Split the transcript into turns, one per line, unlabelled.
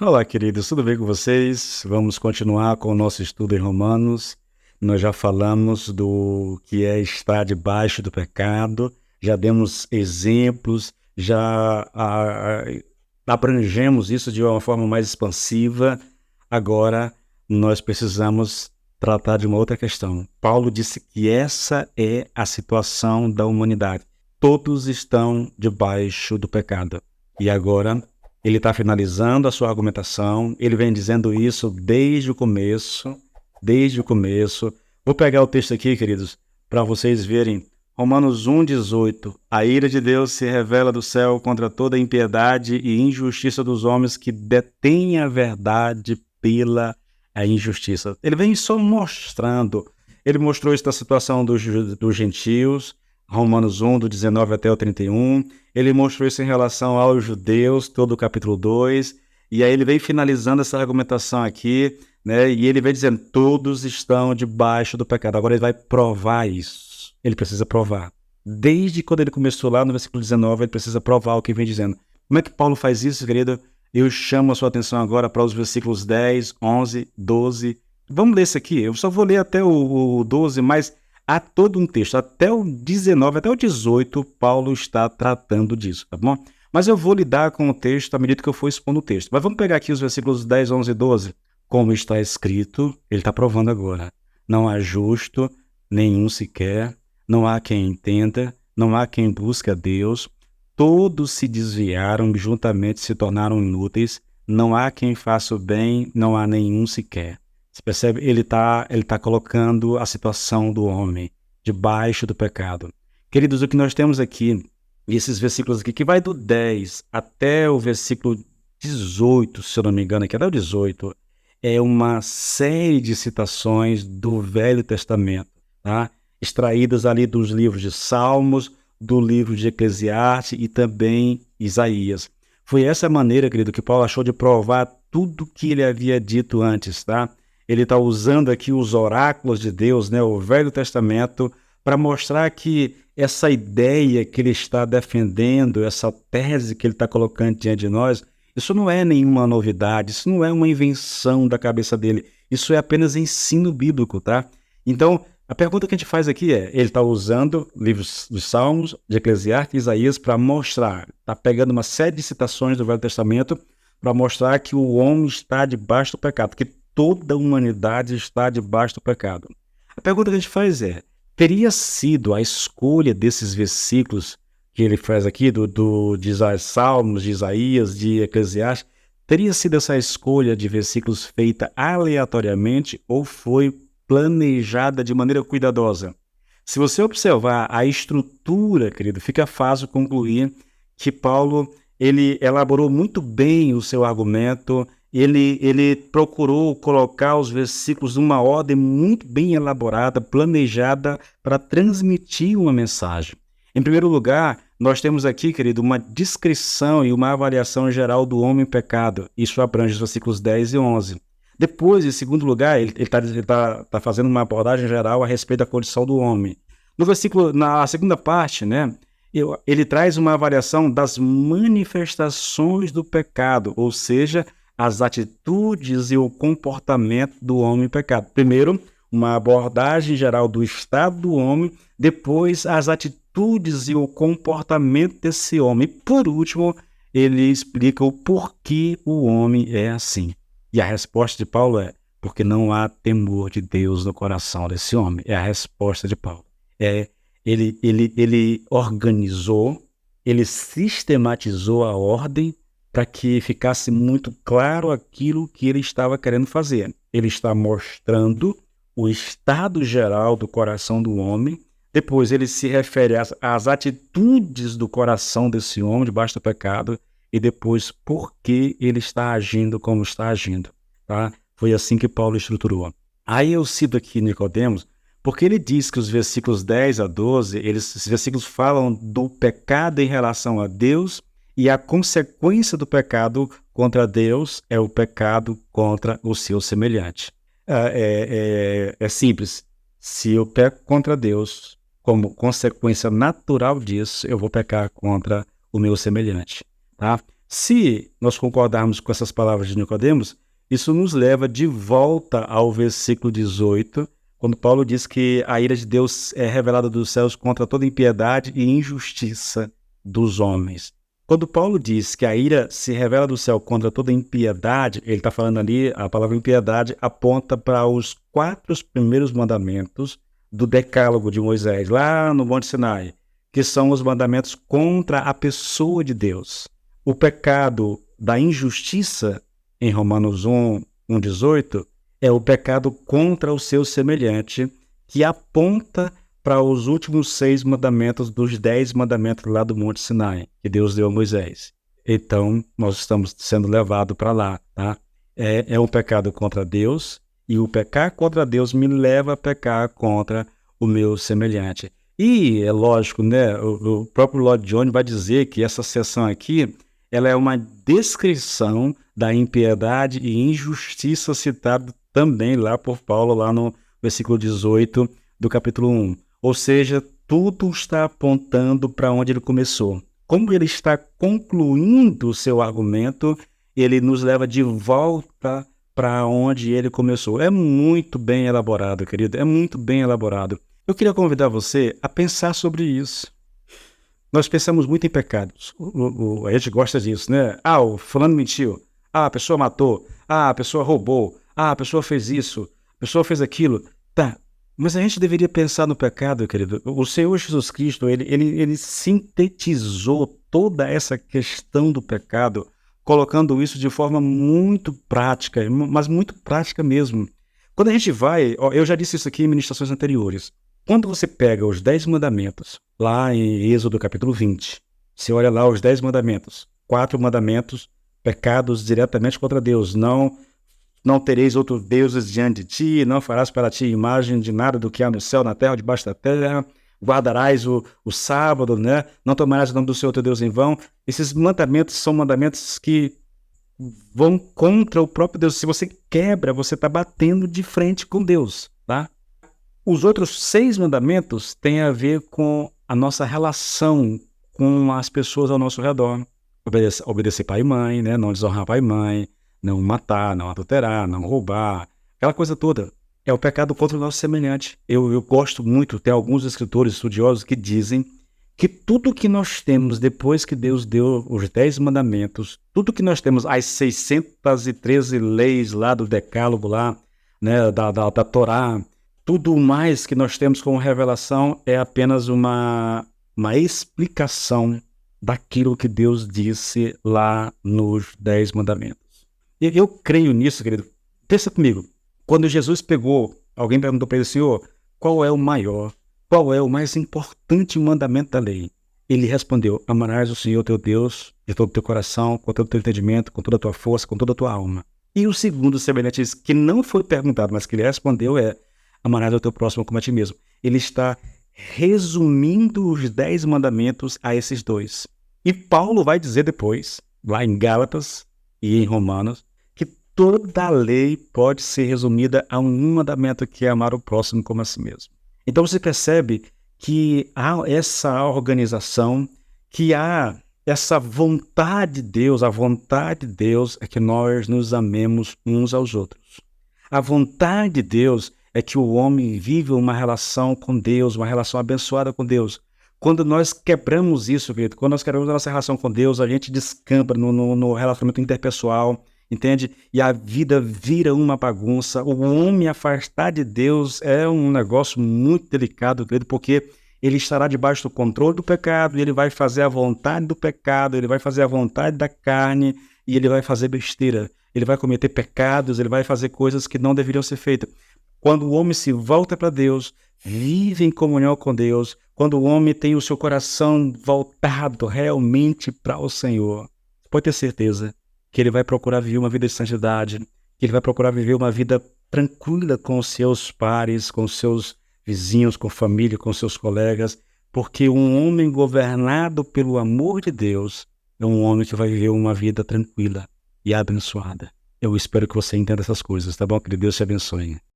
Olá, queridos, tudo bem com vocês? Vamos continuar com o nosso estudo em Romanos. Nós já falamos do que é estar debaixo do pecado, já demos exemplos, já abrangemos isso de uma forma mais expansiva. Agora, nós precisamos tratar de uma outra questão. Paulo disse que essa é a situação da humanidade. Todos estão debaixo do pecado. E agora ele está finalizando a sua argumentação, ele vem dizendo isso desde o começo. Vou pegar o texto aqui, queridos, para vocês verem. Romanos 1,18. A ira de Deus se revela do céu contra toda a impiedade e injustiça dos homens que detêm a verdade pela injustiça. Ele vem só mostrando. Ele mostrou isso da situação dos gentios, Romanos 1, do 19 até o 31. Ele mostrou isso em relação aos judeus, todo o capítulo 2. E aí ele vem finalizando essa argumentação aqui, né? E ele vem dizendo, todos estão debaixo do pecado. Agora ele vai provar isso. Ele precisa provar. Desde quando ele começou lá no versículo 19, ele precisa provar o que vem dizendo. Como é que Paulo faz isso, querido? Eu chamo a sua atenção agora para os versículos 10, 11, 12. Vamos ler isso aqui. Eu só vou ler até o 12, mas há todo um texto. Até o 19, até o 18, Paulo está tratando disso, tá bom? Mas eu vou lidar com o texto à medida que eu for expondo o texto. Mas vamos pegar aqui os versículos 10, 11 e 12. Como está escrito, ele está provando agora. Não há justo, nenhum sequer. Não há quem entenda, não há quem busque a Deus. Todos se desviaram, juntamente se tornaram inúteis. Não há quem faça o bem, não há nenhum sequer. Você percebe? Ele tá colocando a situação do homem debaixo do pecado. Queridos, o que nós temos aqui, esses versículos aqui, que vai do 10 até o versículo 18, se eu não me engano, aqui até o 18, é uma série de citações do Velho Testamento, tá? Extraídas ali dos livros de Salmos, do livro de Eclesiastes e também Isaías. Foi essa maneira, querido, que Paulo achou de provar tudo que ele havia dito antes, tá? Ele está usando aqui os oráculos de Deus, né, o Velho Testamento, para mostrar que essa ideia que ele está defendendo, essa tese que ele está colocando diante de nós, isso não é nenhuma novidade, isso não é uma invenção da cabeça dele, isso é apenas ensino bíblico, tá? Então, a pergunta que a gente faz aqui é, ele está usando livros dos Salmos, de Eclesiastes e Isaías para mostrar, está pegando uma série de citações do Velho Testamento para mostrar que o homem está debaixo do pecado, que toda a humanidade está debaixo do pecado. A pergunta que a gente faz é, teria sido a escolha desses versículos que ele faz aqui, de Salmos, de Isaías, de Eclesiastes, teria sido essa escolha de versículos feita aleatoriamente ou foi planejada de maneira cuidadosa? Se você observar a estrutura, querido, fica fácil concluir que Paulo ele elaborou muito bem o seu argumento, ele procurou colocar os versículos numa ordem muito bem elaborada, planejada para transmitir uma mensagem. Em primeiro lugar, nós temos aqui, querido, uma descrição e uma avaliação geral do homem pecado. Isso abrange os versículos 10 e 11. Depois, em segundo lugar, ele tá fazendo uma abordagem geral a respeito da condição do homem. No versículo, na segunda parte, né, ele traz uma avaliação das manifestações do pecado, ou seja, as atitudes e o comportamento do homem pecado. Primeiro, uma abordagem geral do estado do homem, depois as atitudes e o comportamento desse homem. Por último, ele explica o porquê o homem é assim. E a resposta de Paulo é, porque não há temor de Deus no coração desse homem. É a resposta de Paulo. Ele organizou, ele sistematizou a ordem para que ficasse muito claro aquilo que ele estava querendo fazer. Ele está mostrando o estado geral do coração do homem, depois ele se refere às atitudes do coração desse homem debaixo do pecado, e depois por que ele está agindo como está agindo. Tá? Foi assim que Paulo estruturou. Aí eu cito aqui Nicodemos, porque ele diz que os versículos 10 a 12, esses versículos falam do pecado em relação a Deus, e a consequência do pecado contra Deus é o pecado contra o seu semelhante. É simples. Se eu peco contra Deus, como consequência natural disso, eu vou pecar contra o meu semelhante. Tá? Se nós concordarmos com essas palavras de Nicodemos, isso nos leva de volta ao versículo 18, quando Paulo diz que a ira de Deus é revelada dos céus contra toda impiedade e injustiça dos homens. Quando Paulo diz que a ira se revela do céu contra toda impiedade, ele está falando ali, a palavra impiedade aponta para os 4 primeiros mandamentos do Decálogo de Moisés, lá no Monte Sinai, que são os mandamentos contra a pessoa de Deus. O pecado da injustiça, em Romanos 1:18, é o pecado contra o seu semelhante, que aponta para os últimos 6 mandamentos dos 10 mandamentos lá do Monte Sinai, que Deus deu a Moisés. Então, nós estamos sendo levados para lá, tá? É um pecado contra Deus, e o pecar contra Deus me leva a pecar contra o meu semelhante. E é lógico, né? O próprio Lloyd Jones vai dizer que essa seção aqui, ela é uma descrição da impiedade e injustiça citada também lá por Paulo, lá no versículo 18 do capítulo 1. Ou seja, tudo está apontando para onde ele começou. Como ele está concluindo o seu argumento, ele nos leva de volta para onde ele começou. É muito bem elaborado, querido, é muito bem elaborado. Eu queria convidar você a pensar sobre isso. Nós pensamos muito em pecados. A gente gosta disso, né? O fulano mentiu. A pessoa matou. A pessoa roubou. A pessoa fez isso. A pessoa fez aquilo. Tá. Mas a gente deveria pensar no pecado, querido. O Senhor Jesus Cristo, ele sintetizou toda essa questão do pecado, colocando isso de forma muito prática, mas muito prática mesmo. Quando a gente vai, eu já disse isso aqui em ministrações anteriores, quando você pega os 10 mandamentos, lá em Êxodo capítulo 20, você olha lá os 10 mandamentos, 4 mandamentos, pecados diretamente contra Deus, não tereis outros deuses diante de ti, não farás para ti imagem de nada do que há no céu, na terra ou debaixo da terra, guardarás o sábado, né? Não tomarás o nome do Senhor teu Deus em vão. Esses mandamentos são mandamentos que vão contra o próprio Deus. Se você quebra, você está batendo de frente com Deus, tá? Os outros 6 mandamentos têm a ver com a nossa relação com as pessoas ao nosso redor. Obedecer pai e mãe, né? Não desonrar pai e mãe, não matar, não adulterar, não roubar, aquela coisa toda. É o pecado contra o nosso semelhante. Eu gosto muito, tem alguns escritores estudiosos que dizem que tudo que nós temos depois que Deus deu os 10 mandamentos, tudo que nós temos, as 613 leis lá do Decálogo, lá, né, da Torá, tudo mais que nós temos como revelação é apenas uma explicação daquilo que Deus disse lá nos 10 mandamentos. Eu creio nisso, querido. Pensa comigo. Quando Jesus alguém perguntou para ele, Senhor, qual é o maior, qual é o mais importante mandamento da lei? Ele respondeu, amarás o Senhor teu Deus de todo o teu coração, com todo o teu entendimento, com toda a tua força, com toda a tua alma. E o segundo semelhante, que não foi perguntado, mas que ele respondeu é, amarás o teu próximo como a ti mesmo. Ele está resumindo os 10 mandamentos a esses 2. E Paulo vai dizer depois, lá em Gálatas e em Romanos, toda a lei pode ser resumida a um mandamento, que é amar o próximo como a si mesmo. Então você percebe que há essa organização, que há essa vontade de Deus, a vontade de Deus é que nós nos amemos uns aos outros. A vontade de Deus é que o homem viva uma relação com Deus, uma relação abençoada com Deus. Quando nós quebramos isso, querido, quando nós quebramos a nossa relação com Deus, a gente descampa no relacionamento interpessoal, entende? E a vida vira uma bagunça. O homem afastado de Deus é um negócio muito delicado, querido, porque ele estará debaixo do controle do pecado, e ele vai fazer a vontade do pecado, ele vai fazer a vontade da carne, e ele vai fazer besteira. Ele vai cometer pecados, ele vai fazer coisas que não deveriam ser feitas. Quando o homem se volta para Deus, vive em comunhão com Deus, quando o homem tem o seu coração voltado realmente para o Senhor, pode ter certeza que ele vai procurar viver uma vida de santidade, que ele vai procurar viver uma vida tranquila com os seus pares, com os seus vizinhos, com a família, com seus colegas, porque um homem governado pelo amor de Deus é um homem que vai viver uma vida tranquila e abençoada. Eu espero que você entenda essas coisas, tá bom? Que Deus te abençoe.